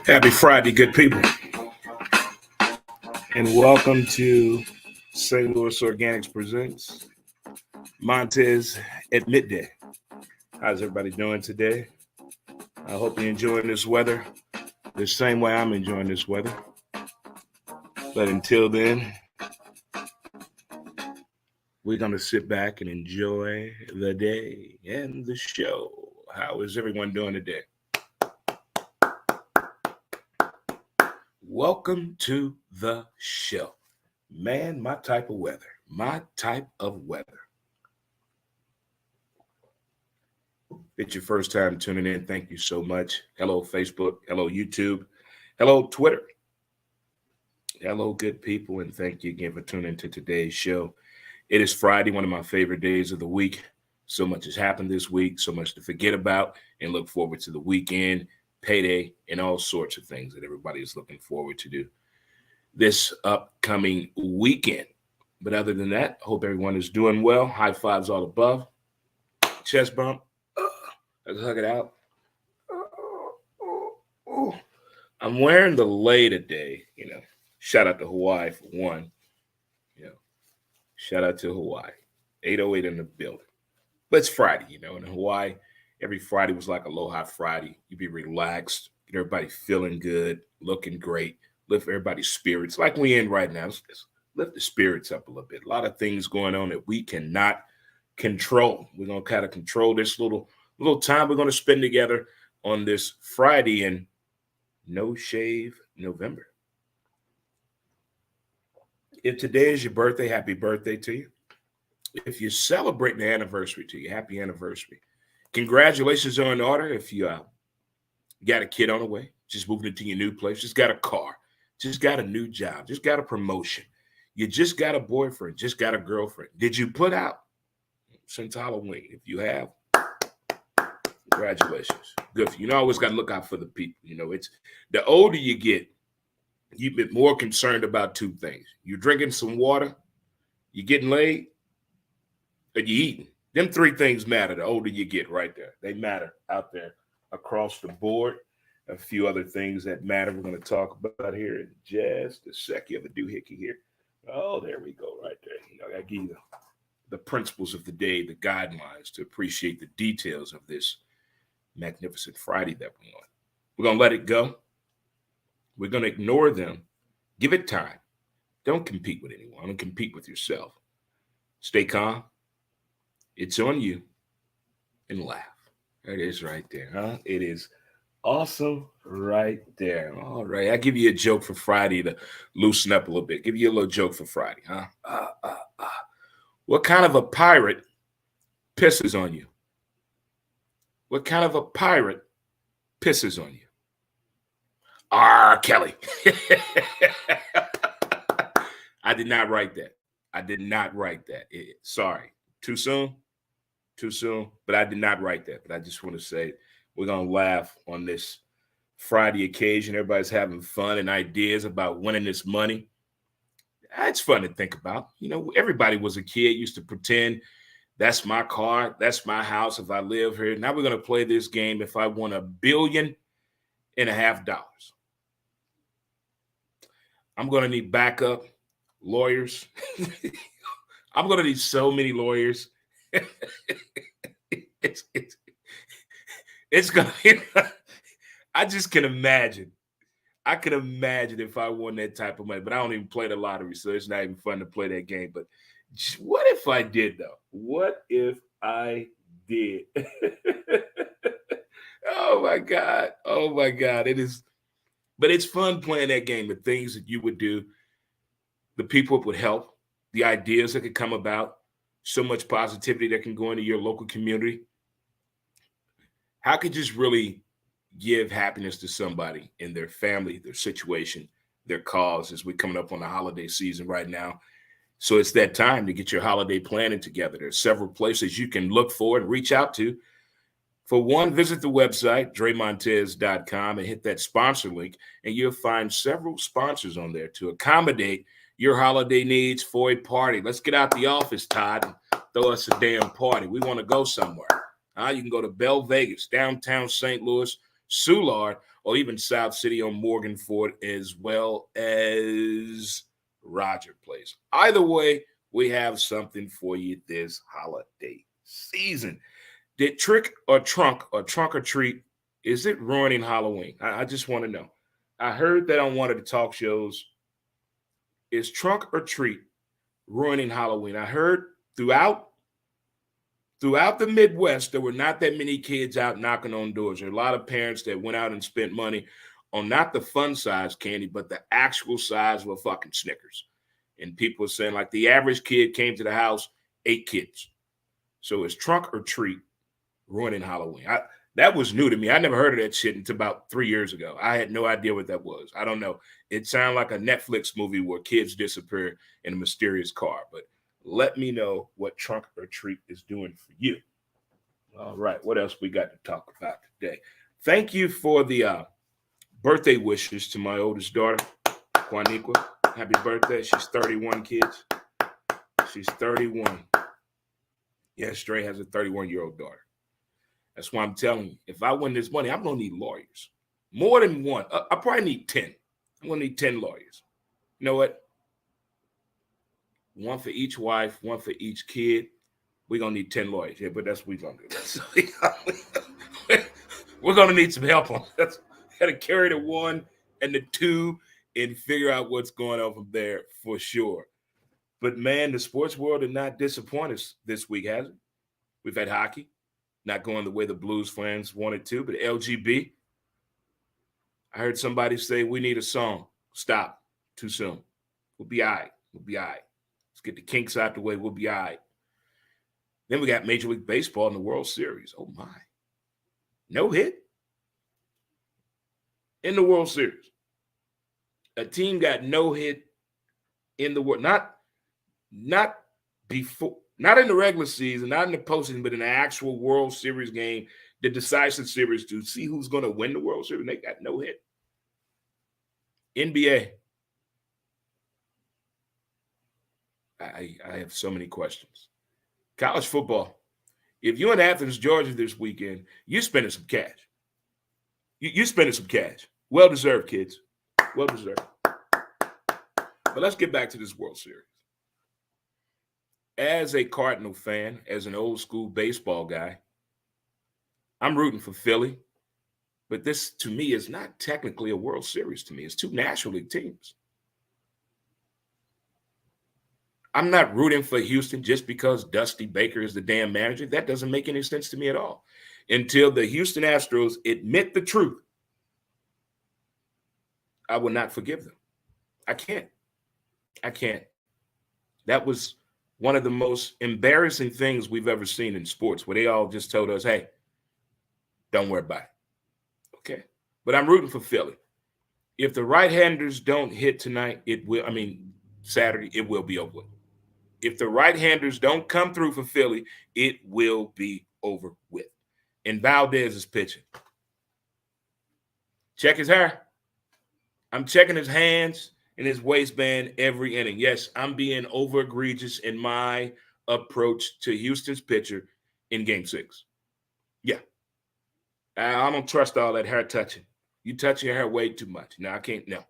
Happy Friday, good people, and welcome to St. Louis Organics Presents Montez at midday. How's everybody doing today? I hope you're enjoying this weather the same way I'm enjoying this weather. But until then, we're going to sit back and enjoy the day and the show. How is everyone doing today? Welcome to the show. Man, my type of weather. My type of weather. If it's your first time tuning in, thank you so much. Hello, Facebook. Hello, YouTube. Hello, Twitter. Hello, good people, and thank you again for tuning into today's show. It is Friday, one of my favorite days of the week. So much has happened this week, so much to forget about, and look forward to the weekend, payday, and all sorts of things that everybody is looking forward to do this upcoming weekend. But other than that, I hope everyone is doing well. High fives all above. Chest bump. Let's hug it out. I'm wearing the lei today, Shout out to Hawaii for one. Shout out to Hawaii. 808 in the building. But it's Friday, in Hawaii, every Friday was like Aloha Friday. You be relaxed, get everybody feeling good, looking great, lift everybody's spirits. Like we in right now, let's lift the spirits up a little bit. A lot of things going on that we cannot control. We're going to kind of control this little time we're going to spend together on this Friday in No Shave November. If today is your birthday, happy birthday to you. If you're celebrating the anniversary to you, happy anniversary. Congratulations are in order. If you got a kid on the way, just moving into your new place, just got a car, just got a new job, just got a promotion. You just got a boyfriend, just got a girlfriend. Did you put out since Halloween? If you have, congratulations. Good for you. You always got to look out for the people. It's the older you get, you've been more concerned about two things. You're drinking some water, you're getting laid, and you're eating. Them three things matter the older you get right there. They matter out there across the board. A few other things that matter we're going to talk about here in just a sec. You have a doohickey here. Oh, there we go right there. I give you the principles of the day, the guidelines to appreciate the details of this magnificent Friday that we're on. We're going to let it go. We're going to ignore them. Give it time. Don't compete with anyone. Don't compete with yourself. Stay calm. It's on you. And laugh. There it is right there, huh? It is awesome right there. All right. I'll give you a joke for Friday to loosen up a little bit. Give you a little joke for Friday, huh? What kind of a pirate pisses on you? What kind of a pirate pisses on you? R. Kelly. I did not write that. Sorry. Too soon? But I did not write that. But I just want to say we're going to laugh on this Friday occasion. Everybody's having fun and ideas about winning this money. It's fun to think about. Everybody was a kid, used to pretend that's my car, that's my house if I live here. Now we're going to play this game if I won $1.5 billion. I'm going to need backup lawyers. I'm going to need so many lawyers. It's going to I just can imagine. I can imagine if I won that type of money, but I don't even play the lottery, so it's not even fun to play that game. But what if I did, though? What if I did? Oh, my God. It is. But it's fun playing that game, the things that you would do, the people it would help, the ideas that could come about, so much positivity that can go into your local community. How could just really give happiness to somebody in their family, their situation, their cause as we're coming up on the holiday season right now. So it's that time to get your holiday planning together. There's several places you can look for and reach out to. For one, visit the website, DreMontez.com, and hit that sponsor link, and you'll find several sponsors on there to accommodate your holiday needs for a party. Let's get out the office, Todd, and throw us a damn party. We want to go somewhere. You can go to Bell Vegas, downtown St. Louis, Soulard, or even South City on Morgan Ford, as well as Roger Place. Either way, we have something for you this holiday season. Did trick or trunk or treat, is it ruining Halloween? I just want to know. I heard that on one of the talk shows. Is trunk or treat ruining Halloween? I heard throughout the Midwest, there were not that many kids out knocking on doors. There are a lot of parents that went out and spent money on not the fun size candy, but the actual size of a fucking Snickers. And people are saying like the average kid came to the house, 8 kids. So is trunk or treat ruining Halloween? That was new to me. I never heard of that shit until about 3 years ago. I had no idea what that was. I don't know. It sounded like a Netflix movie where kids disappear in a mysterious car. But let me know what trunk or treat is doing for you. All right. What else we got to talk about today? Thank you for the birthday wishes to my oldest daughter, Juaniqua. Happy birthday. She's 31, kids. She's 31. Yeah, Stray has a 31-year-old daughter. That's why I'm telling you, if I win this money, I'm going to need lawyers. More than one. I probably need 10. I'm going to need 10 lawyers. You know what? One for each wife, one for each kid. We're going to need 10 lawyers. Yeah, but that's what we're going to do. We're going to need some help on that. Got to carry the 1 and the 2 and figure out what's going on from there for sure. But, man, the sports world did not disappoint us this week, has it? We've had hockey. Not going the way the Blues fans wanted to, but LGB. I heard somebody say we need a song. Stop. Too soon. We'll be all right. We'll be all right. Let's get the kinks out the way. We'll be all right. Then we got Major League Baseball in the World Series. Oh, my. No hit in the World Series. A team got no hit in the world. Not before. Not in the regular season, not in the postseason, but in the actual World Series game, the decisive series to see who's going to win the World Series. They got no hit. NBA. I have so many questions. College football. If you're in Athens, Georgia this weekend, you're spending some cash. You're spending some cash. Well-deserved, kids. Well-deserved. But let's get back to this World Series. As a Cardinal fan, as an old school baseball guy, I'm rooting for Philly. But this, to me, is not technically a World Series to me. It's 2 National League teams. I'm not rooting for Houston just because Dusty Baker is the damn manager. That doesn't make any sense to me at all. Until the Houston Astros admit the truth, I will not forgive them. I can't. That was one of the most embarrassing things we've ever seen in sports, where they all just told us, hey, don't worry about it. Okay. But I'm rooting for Philly. If the right-handers don't hit tonight, Saturday, it will be over with. If the right-handers don't come through for Philly, it will be over with. And Valdez is pitching. Check his hair. I'm checking his hands and his waistband every inning. Yes, I'm being over egregious in my approach to Houston's pitcher in Game 6. Yeah. I don't trust all that hair touching. You touch your hair way too much. No, I can't. No.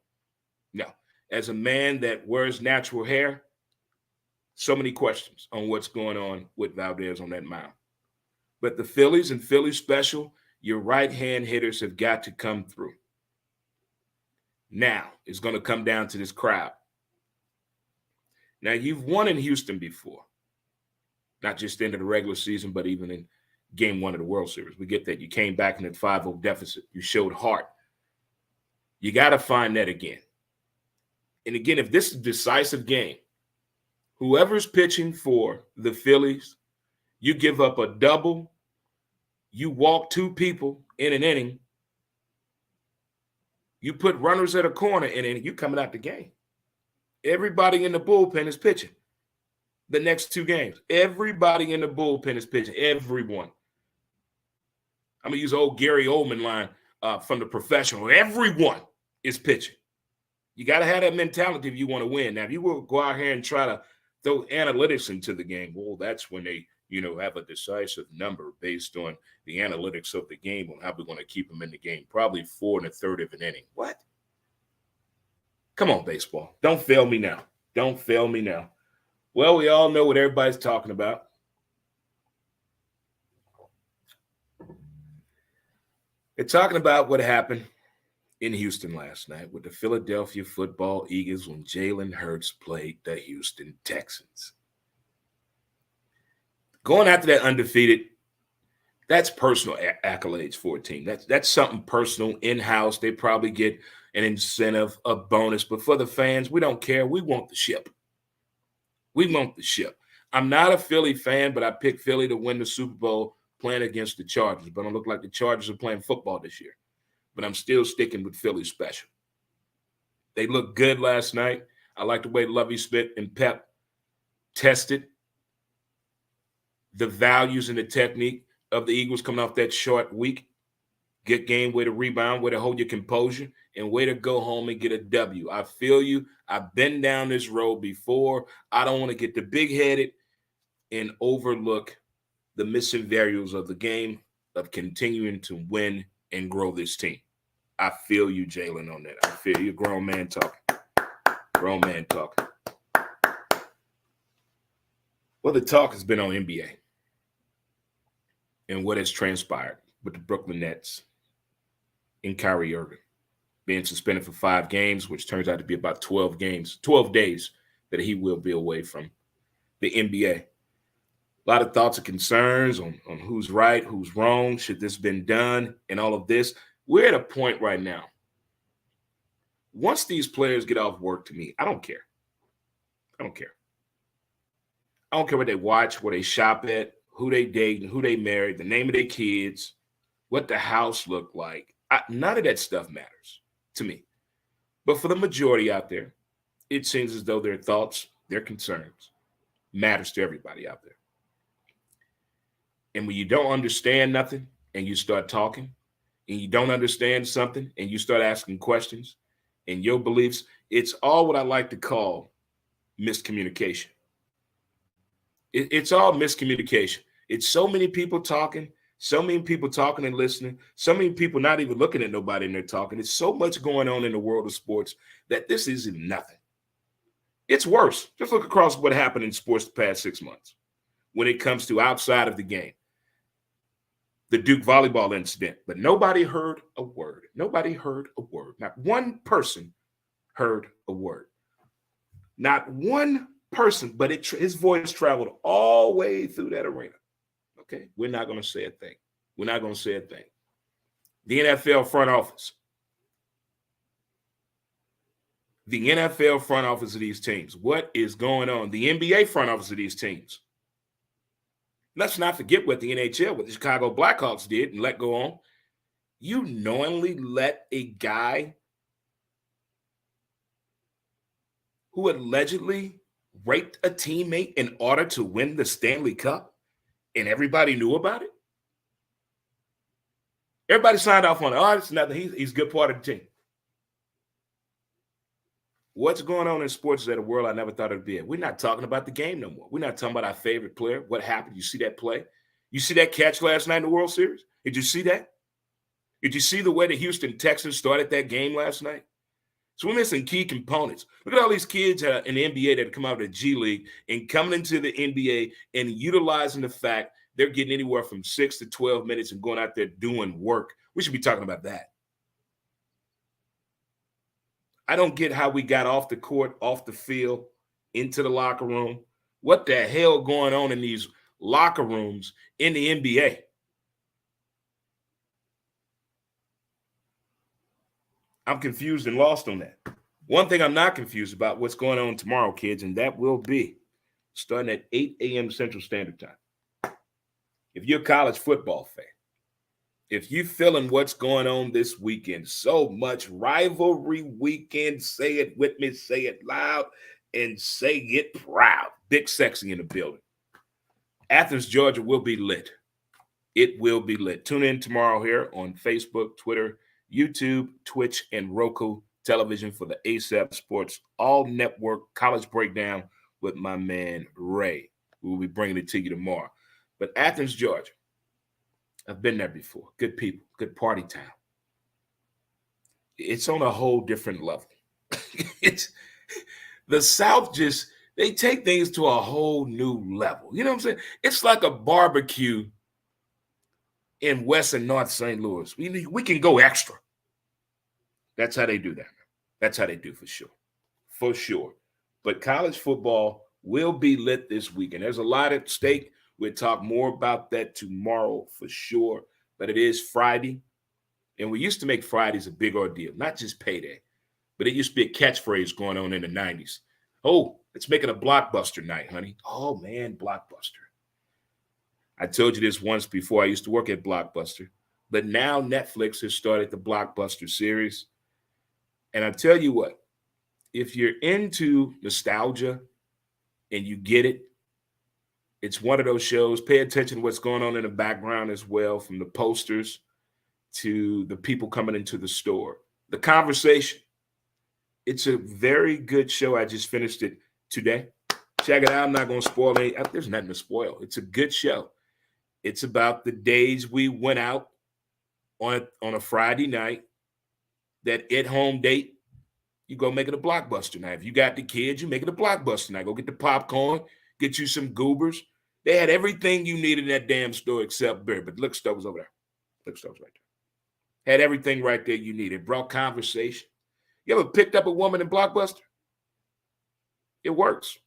As a man that wears natural hair, so many questions on what's going on with Valdez on that mound. But the Phillies and Philly special, your right-hand hitters have got to come through. Now, it's going to come down to this crowd. Now, you've won in Houston before. Not just into the regular season, but even in Game 1 of the World Series. We get that. You came back in a 5-0 deficit. You showed heart. You got to find that again. And again, if this is a decisive game, whoever's pitching for the Phillies, you give up a double, you walk 2 people in an inning, you put runners at a corner, and you coming out the game. Everybody in the bullpen is pitching the next 2 games. Everybody in the bullpen is pitching. Everyone. I'm going to use old Gary Oldman line from The Professional. Everyone is pitching. You got to have that mentality if you want to win. Now, if you will go out here and try to throw analytics into the game, well, that's when they, have a decisive number based on the analytics of the game on how we're going to keep them in the game. Probably 4 1/3 of an inning. What? Come on, baseball. Don't fail me now. Don't fail me now. Well, we all know what everybody's talking about. They're talking about what happened in Houston last night with the Philadelphia football Eagles when Jalen Hurts played the Houston Texans. Going after that undefeated, that's personal accolades for a team. That's something personal in-house. They probably get an incentive, a bonus. But for the fans, we don't care. We want the ship. We want the ship. I'm not a Philly fan, but I picked Philly to win the Super Bowl playing against the Chargers. But it don't look like the Chargers are playing football this year. But I'm still sticking with Philly special. They looked good last night. I like the way Lovie Smith and Pep tested the values and the technique of the Eagles coming off that short week. Good game, way to rebound, way to hold your composure, and way to go home and get a W. I feel you. I've been down this road before. I don't want to get the big-headed and overlook the missing variables of the game of continuing to win and grow this team. I feel you, Jalen, on that. I feel you. Grown man talking. Grown man talking. Well, the talk has been on NBA and what has transpired with the Brooklyn Nets and Kyrie Irving being suspended for 5 games, which turns out to be about 12 days that he will be away from the NBA. A lot of thoughts and concerns on who's right, who's wrong, should this been done, and all of this. We're at a point right now. Once these players get off work, to me, I don't care. I don't care. I don't care what they watch, where they shop at, who they date, who they marry, the name of their kids, what the house looked like. None of that stuff matters to me. But for the majority out there, it seems as though their thoughts, their concerns matters to everybody out there. And when you don't understand nothing and you start talking, and you don't understand something and you start asking questions and your beliefs, it's all what I like to call miscommunication. It's all miscommunication. It's so many people talking and listening, so many people not even looking at nobody and they're talking. It's so much going on in the world of sports that this isn't nothing. It's worse. Just look across what happened in sports the past 6 months when it comes to outside of the game. The Duke volleyball incident, but nobody heard a word. Nobody heard a word. Not one person heard a word. Not one person, but his voice traveled all the way through that arena. Okay, we're not going to say a thing. We're not going to say a thing. The NFL front office. The NFL front office of these teams. What is going on? The NBA front office of these teams. Let's not forget what the NHL, what the Chicago Blackhawks did and let go on. You knowingly let a guy who allegedly raped a teammate in order to win the Stanley Cup, and everybody knew about it? Everybody signed off on it. Oh, it's nothing. He's a good part of the team. What's going on in sports is at a world I never thought it'd be in. We're not talking about the game no more. We're not talking about our favorite player. What happened? You see that play? You see that catch last night in the World Series? Did you see that? Did you see the way the Houston Texans started that game last night? So we're missing key components. Look at all these kids in the NBA that come out of the G League and coming into the NBA and utilizing the fact they're getting anywhere from 6 to 12 minutes and going out there doing work. We should be talking about that. I don't get how we got off the court, off the field, into the locker room. What the hell going on in these locker rooms in the NBA? I'm confused and lost on that. One thing I'm not confused about, what's going on tomorrow, kids, and that will be starting at 8 a.m. Central Standard Time. If you're a college football fan, if you're feeling what's going on this weekend, so much rivalry weekend, say it with me, say it loud, and say it proud. Big Sexy in the building. Athens, Georgia will be lit. It will be lit. Tune in tomorrow here on Facebook, Twitter, YouTube, Twitch, and Roku television for the ASAP Sports All Network College Breakdown with my man Ray. We will be bringing it to you tomorrow. But Athens, Georgia, I've been there before. Good people, good party town. It's on a whole different level. It's the South just they take things to a whole new level. You know what I'm saying? It's like a barbecue in West and North St. Louis. We can go extra. That's how they do that. That's how they do for sure. For sure. But college football will be lit this weekend. There's a lot at stake. We'll talk more about that tomorrow for sure. But it is Friday. And we used to make Fridays a big ordeal, not just payday, but it used to be a catchphrase going on in the 90s. Oh, let's make it a blockbuster night, honey. Oh, man, Blockbuster. I told you this once before. I used to work at Blockbuster. But now Netflix has started the Blockbuster series. And I tell you what, if you're into nostalgia and you get it, it's one of those shows. Pay attention to what's going on in the background as well, from the posters to the people coming into the store. The conversation. It's a very good show. I just finished it today. Check it out. I'm not going to spoil it. There's nothing to spoil. It's a good show. It's about the days we went out on a Friday night, that at-home date. You go make it a Blockbuster night. If you got the kids, you make it a Blockbuster night. Go get the popcorn, get you some goobers. They had everything you needed in that damn store except beer. But liquor store was over there. Liquor store was right there. Had everything right there you needed. Brought conversation. You ever picked up a woman in Blockbuster? It works.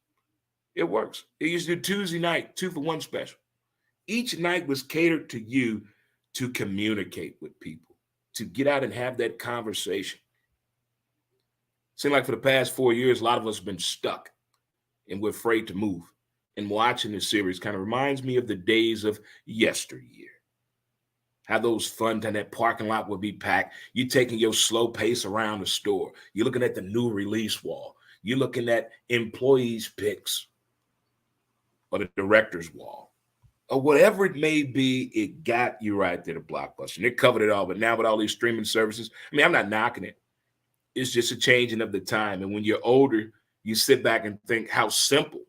It works. It used to do Tuesday night, 2-for-1 special. Each night was catered to you to communicate with people, to get out and have that conversation. Seems like for the past 4 years, a lot of us have been stuck and we're afraid to move. And watching this series kind of reminds me of the days of yesteryear. How those fun time, that parking lot would be packed. You're taking your slow pace around the store. You're looking at the new release wall. You're looking at employees' picks or the director's wall. Or whatever it may be, it got you right there to Blockbuster. And it covered it all. But now with all these streaming services, I'm not knocking it. It's just a changing of the time. And when you're older, you sit back and think how simple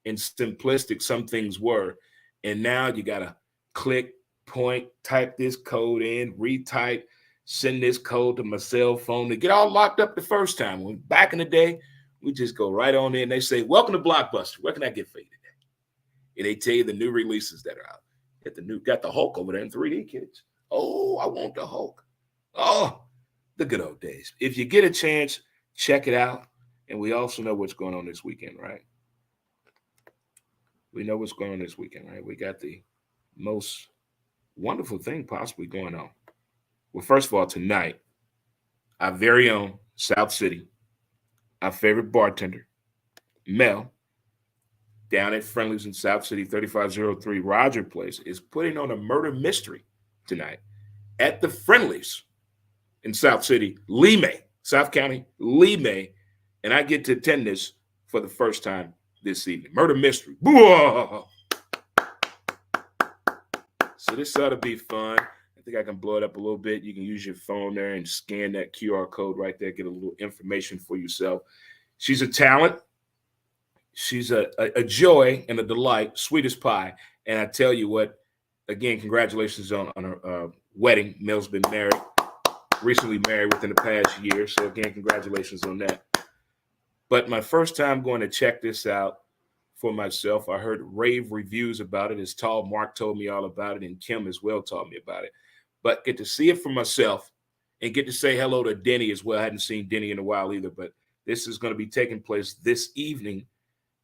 and simplistic some things were. And now you got to click, point, type this code in, retype, send this code to my cell phone to get all locked up the first time. When back in the day, we just go right on in. They say, welcome to Blockbuster. What can I get for you today? And they tell you the new releases that are out. Got the Hulk over there in 3D, kids. Oh, I want the Hulk. Oh, the good old days. If you get a chance, check it out. And we also know what's going on this weekend, right? We know what's going on this weekend, right? We got the most wonderful thing possibly going on. Well, first of all, tonight, our very own South City, our favorite bartender, Mel, down at Friendly's in South City, 3503 Roger Place, is putting on a murder mystery tonight at the Friendly's in South City, Lee May, South County, Lee May, and I get to attend this for the first time this evening. Murder mystery. Boo-ah! So this ought to be fun. I think I can blow it up a little bit. You can use your phone there and scan that QR code right there, get a little information for yourself. She's a talent. She's a joy and a delight, sweet as pie. And I tell you what, again, congratulations on her wedding. Mel's been married, recently married within the past year. So again, congratulations on that. But my first time going to check this out for myself, I heard rave reviews about it. As Tall Mark told me all about it, and Kim as well told me about it. But get to see it for myself and get to say hello to Denny as well. I hadn't seen Denny in a while either, but this is going to be taking place this evening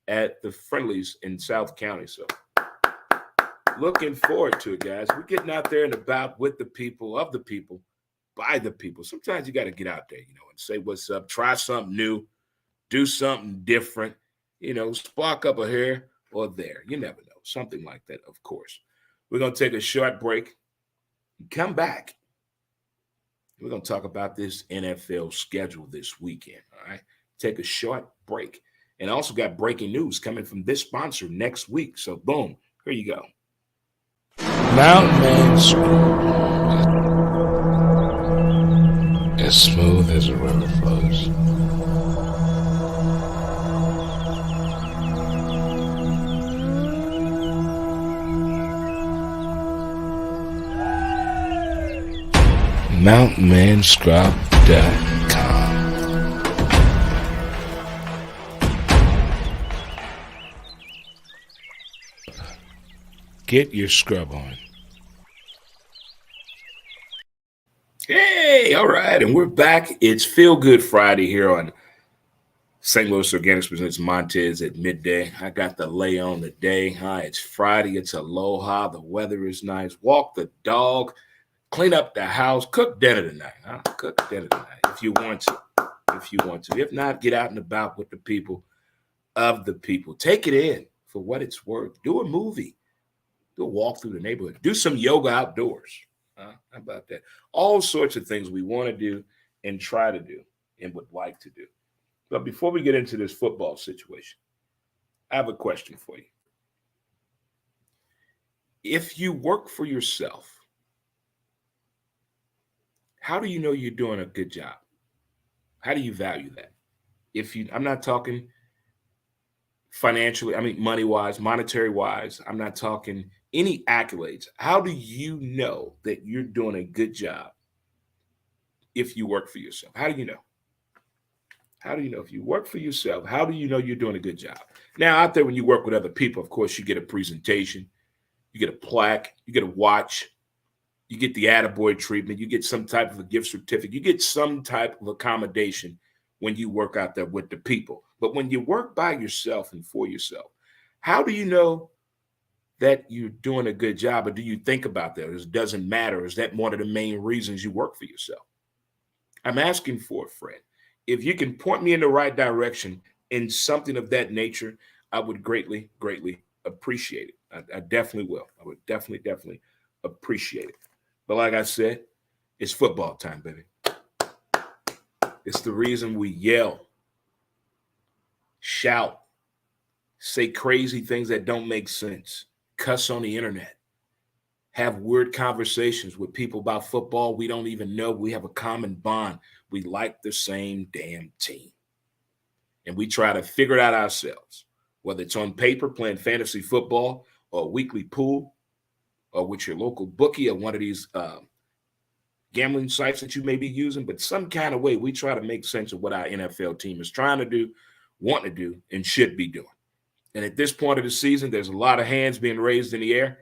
at the Friendly's in South County. So looking forward to it, guys. We're getting out there and about with the people, of the people, by the people. Sometimes you got to get out there, and say what's up, try something new, do something different, spark up a here or there. You never know. Something like that, of course. We're going to take a short break and come back. We're going to talk about this NFL schedule this weekend, all right? Take a short break. And also got breaking news coming from this sponsor next week. So, boom, here you go. Mountain Man School. As smooth as a river flows. mountainmanscrub.com. Get your scrub on. Hey, all right, and we're back. It's Feel Good Friday here on St. Louis Organics presents Montez at midday. I got the lay on the day. It's Friday. It's aloha. The weather is nice. Walk the dog. Clean up the house. Cook dinner tonight. Cook dinner tonight if you want to. If you want to. If not, get out and about with the people of the people. Take it in for what it's worth. Do a movie. Do a walk through the neighborhood. Do some yoga outdoors. How about that? All sorts of things we want to do and try to do and would like to do. But before we get into this football situation, I have a question for you. If you work for yourself, how do you know you're doing a good job? How do you value that? I'm not talking financially, money-wise, monetary-wise. I'm not talking any accolades. How do you know that you're doing a good job if you work for yourself? How do you know? How do you know if you work for yourself? How do you know you're doing a good job? Now, out there, when you work with other people, of course, you get a presentation, you get a plaque, you get a watch, you get the attaboy treatment, you get some type of a gift certificate, you get some type of accommodation when you work out there with the people. But when you work by yourself and for yourself, how do you know that you're doing a good job? Or do you think about that? Or it doesn't matter? Is that one of the main reasons you work for yourself? I'm asking for a friend. If you can point me in the right direction in something of that nature, I would greatly, greatly appreciate it. I definitely will. I would definitely appreciate it. But like I said, it's football time, baby. It's the reason we yell, shout, say crazy things that don't make sense, cuss on the internet, have weird conversations with people about football we don't even know. We have a common bond. We like the same damn team. And we try to figure it out ourselves, whether it's on paper playing fantasy football or a weekly pool or with your local bookie or one of these gambling sites that you may be using. But some kind of way, we try to make sense of what our NFL team is trying to do, want to do, and should be doing. And at this point of the season, there's a lot of hands being raised in the air.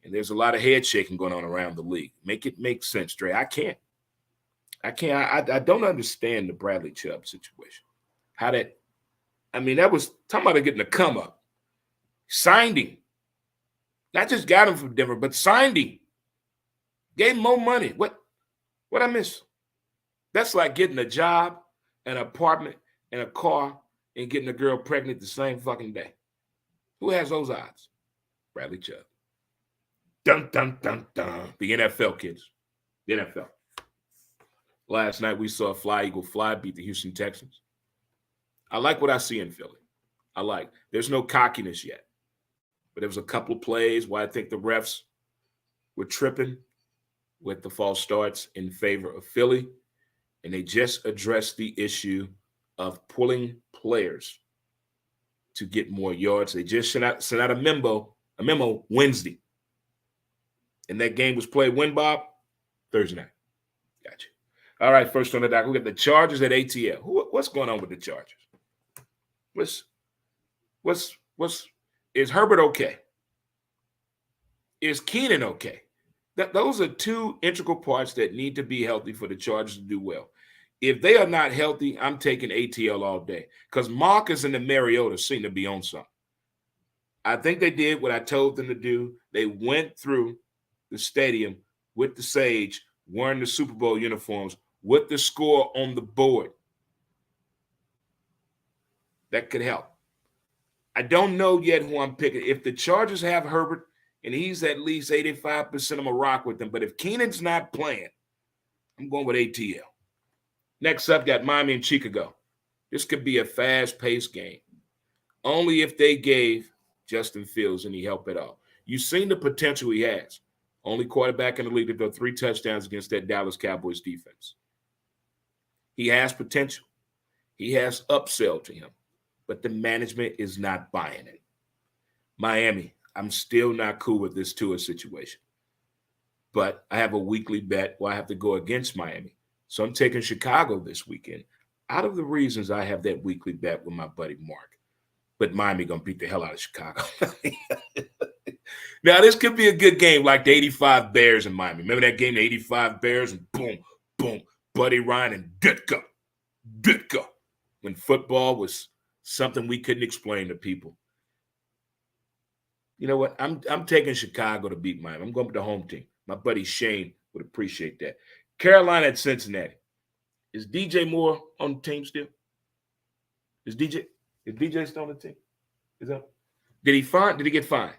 And there's a lot of head shaking going on around the league. Make it make sense, Dre. I can't. I don't understand the Bradley Chubb situation. That was talking about getting a come up. Signed him. Not just got him from Denver, but signed him. Gave him more money. What I miss? That's like getting a job, an apartment, and a car, and getting a girl pregnant the same fucking day. Who has those odds? Bradley Chubb. Dun, dun, dun, dun. The NFL, kids. The NFL. Last night, we saw Fly Eagle Fly beat the Houston Texans. I like what I see in Philly. There's no cockiness yet. But there was a couple of plays where I think the refs were tripping with the false starts in favor of Philly. And they just addressed the issue of pulling players to get more yards. They just sent out a memo Wednesday. And that game was played when, Bob? Thursday night. Gotcha. All right, first on the dock, we got the Chargers at ATL. What's going on with the Chargers? Is Herbert okay? Is Keenan okay? Those are two integral parts that need to be healthy for the Chargers to do well. If they are not healthy, I'm taking ATL all day because Marcus and the Mariota seem to be on something. I think they did what I told them to do. They went through the stadium with the Sage, wearing the Super Bowl uniforms, with the score on the board. That could help. I don't know yet who I'm picking. If the Chargers have Herbert and he's at least 85%, I'm going to rock with them. But if Keenan's not playing, I'm going with ATL. Next up, got Miami and Chicago. This could be a fast-paced game. Only if they gave Justin Fields any help at all. You've seen the potential he has. Only quarterback in the league to throw 3 touchdowns against that Dallas Cowboys defense. He has potential. He has upsell to him. But the management is not buying it. Miami, I'm still not cool with this Tua situation. but I have a weekly bet where I have to go against Miami. So I'm taking Chicago this weekend. Out of the reasons I have that weekly bet with my buddy Mark, but Miami gonna beat the hell out of Chicago. Now this could be a good game, like the '85 Bears in Miami. Remember that game, the '85 Bears, and boom, boom, Buddy Ryan and Ditka, when football was something we couldn't explain to people. You know what? I'm taking Chicago to beat Miami. I'm going with the home team. My buddy Shane would appreciate that. Carolina at Cincinnati. Is DJ Moore on the team still? Is DJ still on the team? Is that? Did he get fined?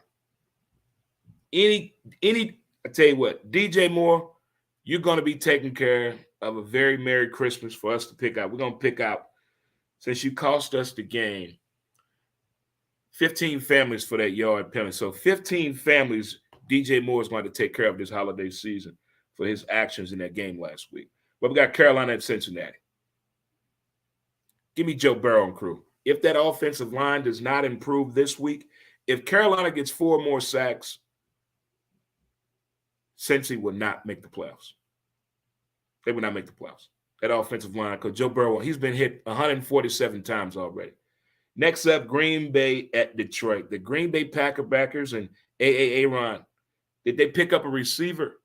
I tell you what, DJ Moore, you're going to be taking care of a very Merry Christmas for us to pick out. We're going to pick out, since you cost us the game, 15 families for that yard penalty. So 15 families DJ Moore is going to take care of this holiday season for his actions in that game last week. But we got Carolina at Cincinnati. Give me Joe Burrow and crew. If that offensive line does not improve this week, if Carolina gets 4 more sacks, Cincy will not make the playoffs. They will not make the playoffs. That offensive line, because Joe Burrow, he's been hit 147 times already. Next up, Green Bay at Detroit. The Green Bay Packers and Aaron. Did they pick up a receiver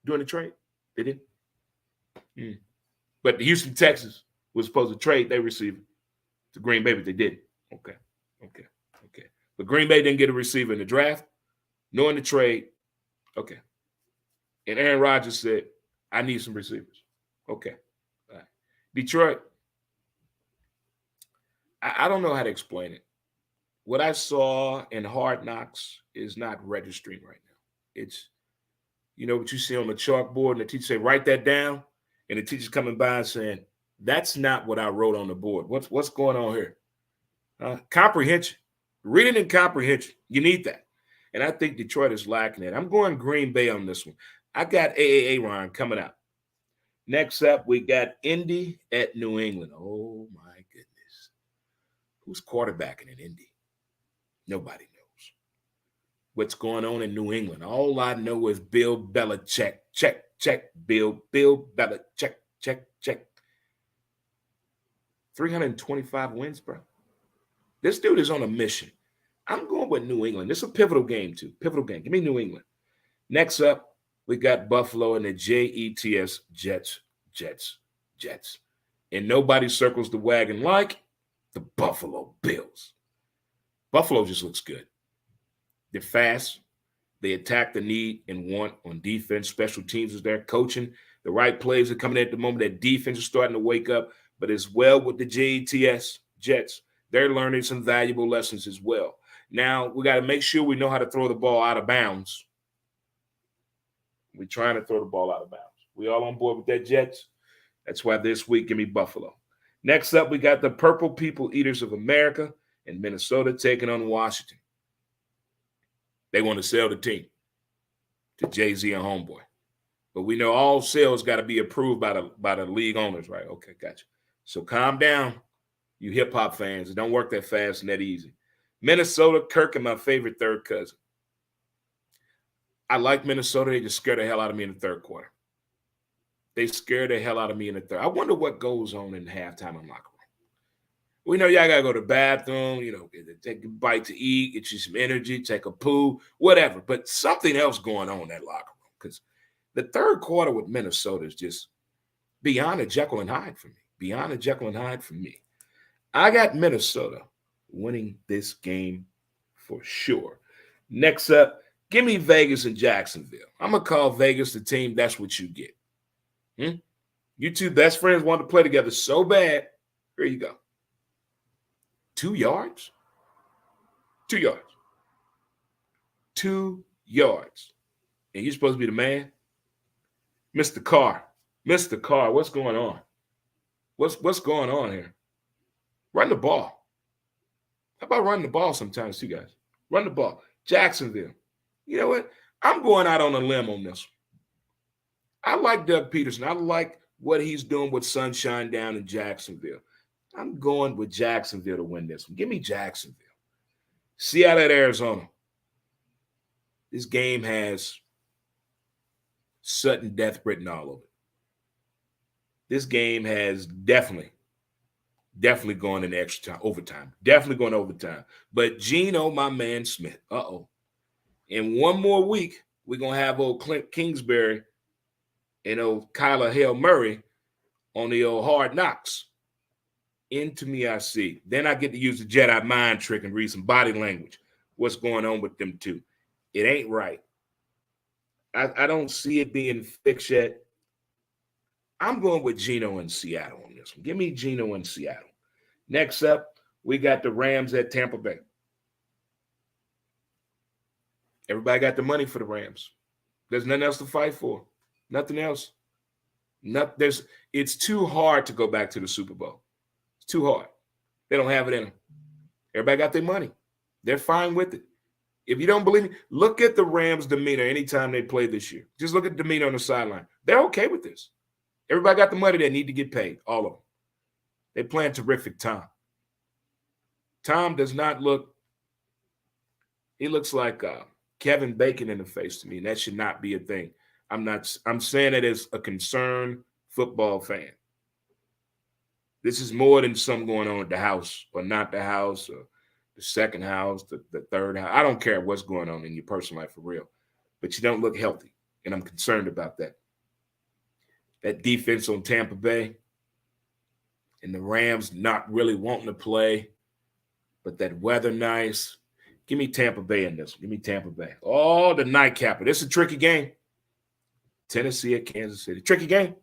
during the trade? They didn't. But the Houston Texans was supposed to trade their receiver to Green Bay, but they didn't. Okay. But Green Bay didn't get a receiver in the draft, nor in the trade. Okay. And Aaron Rodgers said, I need some receivers. Okay. All right. Detroit, I don't know how to explain it. What I saw in Hard Knocks is not registering right now. It's, what you see on the chalkboard and the teacher say, write that down. And the teacher's coming by and saying, that's not what I wrote on the board. What's going on here? Comprehension. Reading and comprehension. You need that. And I think Detroit is lacking it. I'm going Green Bay on this one. I got Aaron coming out. Next up, we got Indy at New England. Oh, my goodness. Who's quarterbacking in Indy? Nobody knows. What's going on in New England? All I know is Bill Belichick. Check. Bill Belichick. Check. 325 wins, bro. This dude is on a mission. I'm going with New England. This is a pivotal game, too. Pivotal game. Give me New England. Next up, we got Buffalo and the Jets. Jets. And nobody circles the wagon like the Buffalo Bills. Buffalo just looks good. They're fast. They attack the need and want on defense. Special teams is there. Coaching. The right plays are coming at the moment. That defense is starting to wake up. But as well with the Jets, they're learning some valuable lessons as well. Now, we got to make sure we know how to throw the ball out of bounds. We're trying to throw the ball out of bounds. We all on board with that, Jets? That's why this week, give me Buffalo. Next up, we got the Purple People Eaters of America and Minnesota taking on Washington. They want to sell the team to Jay-Z and Homeboy. But we know all sales got to be approved by the league owners, right? Okay, gotcha. So calm down, you hip-hop fans. It don't work that fast and that easy. Minnesota, Kirk, and my favorite third cousin. I like Minnesota. They just scared the hell out of me in the third quarter. They scared the hell out of me in the third. I wonder what goes on in the halftime in locker room. We know y'all got to go to the bathroom, take a bite to eat, get you some energy, take a poo, whatever. But something else going on in that locker room because the third quarter with Minnesota is just beyond a Jekyll and Hyde for me. I got Minnesota winning this game for sure. Next up, give me Vegas and Jacksonville. I'm going to call Vegas the team. That's what you get. You two best friends want to play together so bad. Here you go. 2 yards? 2 yards. 2 yards. And you're supposed to be the man? Mr. Carr, what's going on? What's going on here? Run the ball. How about running the ball sometimes, too, guys? Run the ball. Jacksonville. You know what? I'm going out on a limb on this one. I like Doug Peterson. I like what he's doing with Sunshine down in Jacksonville. I'm going with Jacksonville to win this one. Give me Jacksonville. Seattle at Arizona. This game has sudden death written all over it. This game has definitely going in extra time, overtime. Definitely going overtime. But Geno, my man Smith, in one more week, we're going to have old Clint Kingsbury and old Kyler Hale Murray on the old Hard Knocks. Into me, I see. Then I get to use the Jedi mind trick and read some body language. What's going on with them two? It ain't right. I don't see it being fixed yet. I'm going with Geno in Seattle on this one. Give me Geno in Seattle. Next up, we got the Rams at Tampa Bay. Everybody got the money for the Rams. There's nothing else to fight for. Nothing else. It's too hard to go back to the Super Bowl. It's too hard. They don't have it in them. Everybody got their money. They're fine with it. If you don't believe me, look at the Rams' demeanor anytime they play this year. Just look at the demeanor on the sideline. They're okay with this. Everybody got the money they need to get paid, all of them. They're playing terrific Tom. Tom does not look – he looks like Kevin Bacon in the face to me, and that should not be a thing. I'm saying it as a concerned football fan. This is more than something going on at the house or not the house or the second house, the third house. I don't care what's going on in your personal life for real, but you don't look healthy, and I'm concerned about that. That defense on Tampa Bay and the Rams not really wanting to play, but that weather nice. Give me Tampa Bay in this one. Give me Tampa Bay. Oh, the nightcapper. This is a tricky game. Tennessee at Kansas City. Tricky game.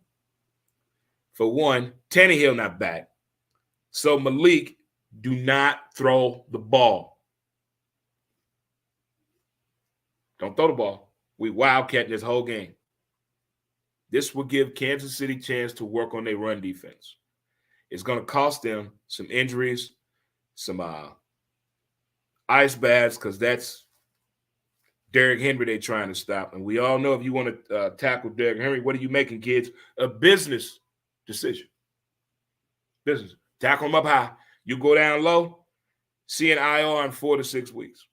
For one, Tannehill not back. So Malik, do not throw the ball. Don't throw the ball. We wildcat this whole game. This will give Kansas City a chance to work on their run defense. It's going to cost them some injuries, some ice baths, because that's Derrick Henry they're trying to stop. And we all know if you want to tackle Derrick Henry, what are you making, kids? A business decision. Business. Tackle him up high. You go down low, see an IR in 4 to 6 weeks.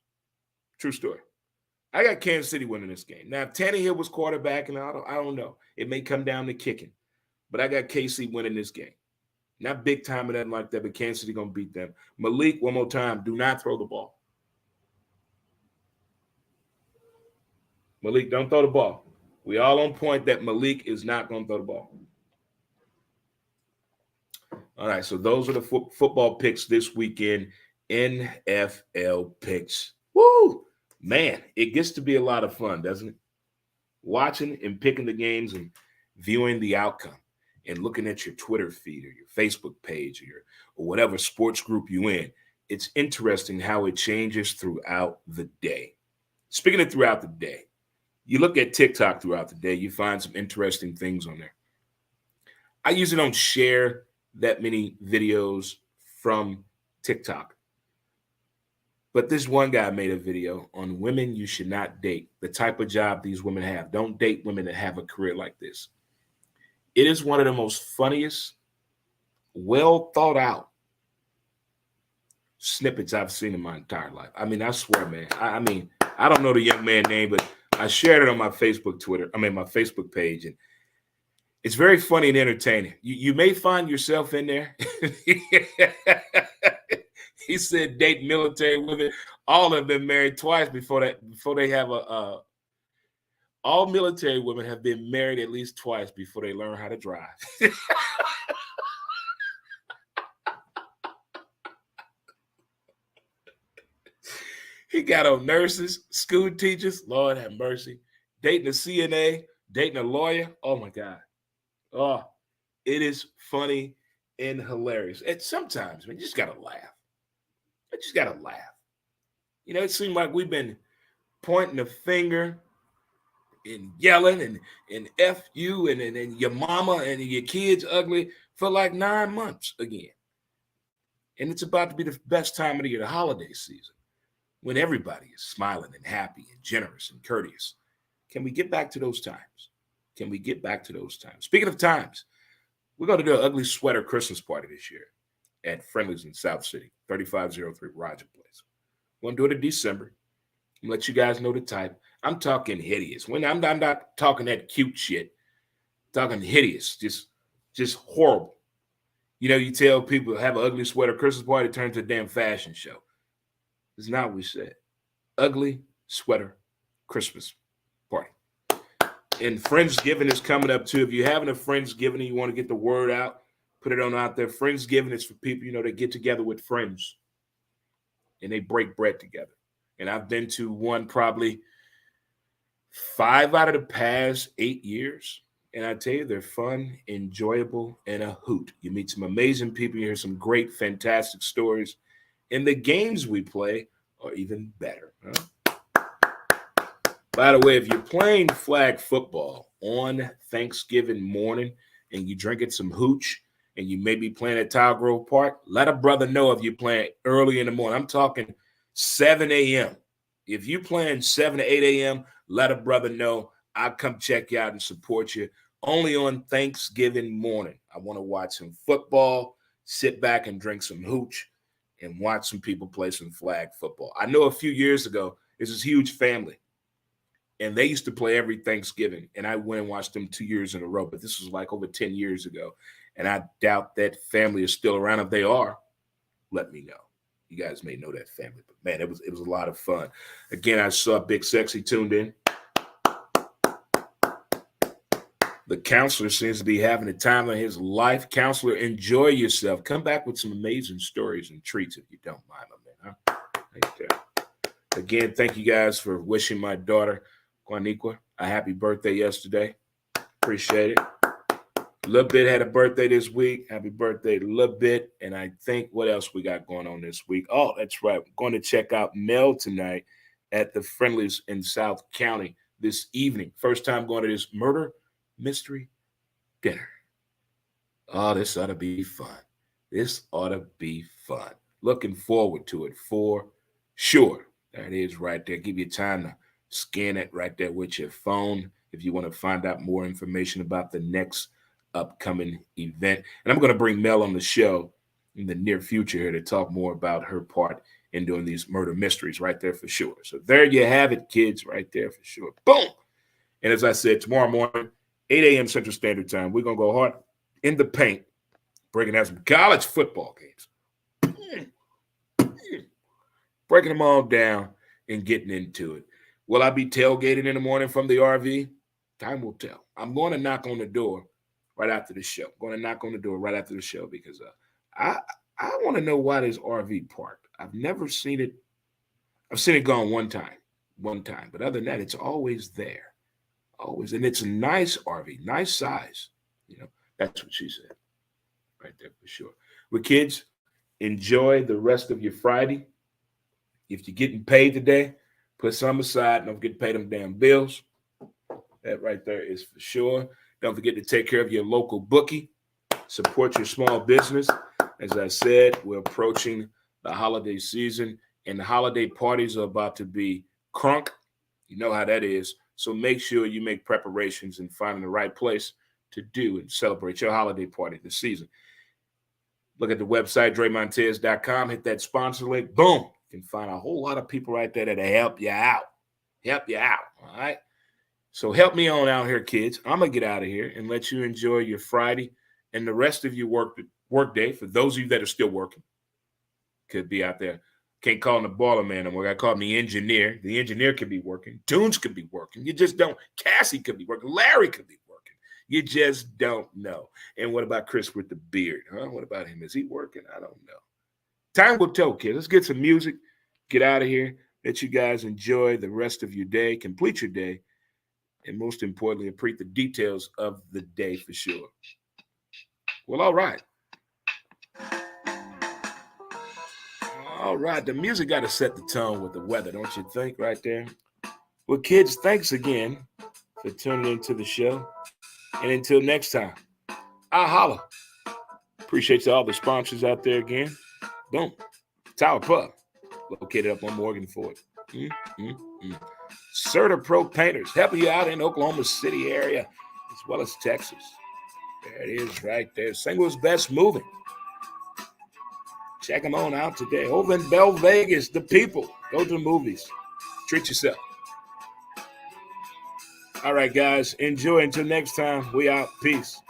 True story. I got Kansas City winning this game. Now, if Tannehill was quarterback, and I don't know. It may come down to kicking. But I got KC winning this game. Not big time or nothing like that, but Kansas City going to beat them. Malik, one more time, do not throw the ball. Malik, don't throw the ball. We all on point that Malik is not going to throw the ball. All right, so those are the football picks this weekend. NFL picks. Woo! Man, it gets to be a lot of fun, doesn't it? Watching and picking the games and viewing the outcome and looking at your Twitter feed or your Facebook page or whatever sports group you're in. It's interesting how it changes throughout the day. Speaking of throughout the day, you look at TikTok throughout the day, you find some interesting things on there. I usually don't share that many videos from TikTok. But this one guy made a video on women you should not date, the type of job these women have. Don't date women that have a career like this. It is one of the most funniest, well thought out snippets I've seen in my entire life. I mean, I swear, man. I don't know the young man's name, but I shared it on my Facebook page, and it's very funny and entertaining. You may find yourself in there. He said date military women. All have been married twice before they have all military women have been married at least twice before they learn how to drive. He got on nurses, school teachers, Lord have mercy, dating a CNA, dating a lawyer. Oh my God. Oh, it is funny and hilarious. And sometimes, man, you just gotta laugh. I just got to laugh. You know, it seemed like we've been pointing a finger and yelling and F you and your mama and your kids ugly for like 9 months again. And it's about to be the best time of the year, the holiday season, when everybody is smiling and happy and generous and courteous. Can we get back to those times? Can we get back to those times? Speaking of times, we're going to do an ugly sweater Christmas party this year at Friendly's in South City, 3503 Roger Place. We're going to do it in December. Let you guys know the type. I'm talking hideous. When I'm not talking that cute shit. I'm talking hideous. Just horrible. You know, you tell people have an ugly sweater Christmas party, it turns to a damn fashion show. It's not what we said. Ugly sweater Christmas party. And Friendsgiving is coming up too. If you're having a Friendsgiving and you want to get the word out, put it on out there. Friendsgiving is for people, that get together with friends and they break bread together. And I've been to one probably 5 out of the past 8 years. And I tell you, they're fun, enjoyable, and a hoot. You meet some amazing people. You hear some great, fantastic stories. And the games we play are even better. Huh? By the way, if you're playing flag football on Thanksgiving morning and you're drinking some hooch and you may be playing at Tile Grove Park, let a brother know if you're playing early in the morning. I'm talking 7 a.m. If you're playing 7 to 8 a.m., let a brother know. I'll come check you out and support you. Only on Thanksgiving morning. I want to watch some football, sit back and drink some hooch, and watch some people play some flag football. I know a few years ago, there's this huge family, and they used to play every Thanksgiving, and I went and watched them 2 years in a row, but this was like over 10 years ago, and I doubt that family is still around. If they are, let me know. You guys may know that family, but man, it was a lot of fun. Again, I saw Big Sexy tuned in. The counselor seems to be having the time of his life. Counselor, enjoy yourself. Come back with some amazing stories and treats if you don't mind, my man. Huh? Thank you. Again, thank you guys for wishing my daughter, Juaniqua, a happy birthday yesterday. Appreciate it. Lil Bit had a birthday this week. Happy birthday to Lil Bit. And I think what else we got going on this week? Oh, that's right. We're going to check out Mel tonight at the Friendlies in South County this evening. First time going to this murder mystery dinner. Oh, this ought to be fun. This ought to be fun. Looking forward to it for sure. There it is right there. Give you time to scan it right there with your phone if you want to find out more information about the next upcoming event. And I'm going to bring Mel on the show in the near future here to talk more about her part in doing these murder mysteries right there for sure. So there you have it, kids, right there for sure. Boom. And as I said, tomorrow morning, 8 a.m. Central Standard Time, we're going to go hard in the paint, breaking down some college football games. Breaking them all down and getting into it. Will I be tailgating in the morning from the RV? Time will tell. I'm going to knock on the door right after the show. I'm going to knock on the door right after the show because I want to know why this RV parked. I've never seen it. I've seen it gone one time. But other than that, it's always there. Always. And it's a nice RV, nice size. That's what she said. Right there for sure. Well, kids, enjoy the rest of your Friday. If you're getting paid today, put some aside. Don't forget to pay them damn bills. That right there is for sure. Don't forget to take care of your local bookie. Support your small business. As I said, we're approaching the holiday season, and the holiday parties are about to be crunk. You know how that is. So make sure you make preparations and find the right place to do and celebrate your holiday party this season. Look at the website, DreMontez.com. Hit that sponsor link. Boom. You can find a whole lot of people right there that'll help you out. All right? So help me on out here, kids. I'm going to get out of here and let you enjoy your Friday and the rest of your work day. For those of you that are still working, could be out there. Can't call him the baller man anymore. I call him the engineer. The engineer could be working. Tunes could be working. You just don't. Cassie could be working. Larry could be working. You just don't know. And what about Chris with the beard? Huh? What about him? Is he working? I don't know. Time will tell, kids. Let's get some music. Get out of here. Let you guys enjoy the rest of your day. Complete your day. And most importantly, appreciate the details of the day for sure. Well, all right. All right, the music got to set the tone with the weather, don't you think, right there? Well, kids, thanks again for tuning into the show. And until next time, I'll holla. Appreciate all the sponsors out there again. Boom. Tower Pub, located up on Morgan Ford. Certa Pro Painters, helping you out in Oklahoma City area, as well as Texas. There it is right there. Singles Best Moving. Check them on out today. Over in Bell Vegas, the people. Go to the movies. Treat yourself. All right, guys. Enjoy. Until next time, we out. Peace.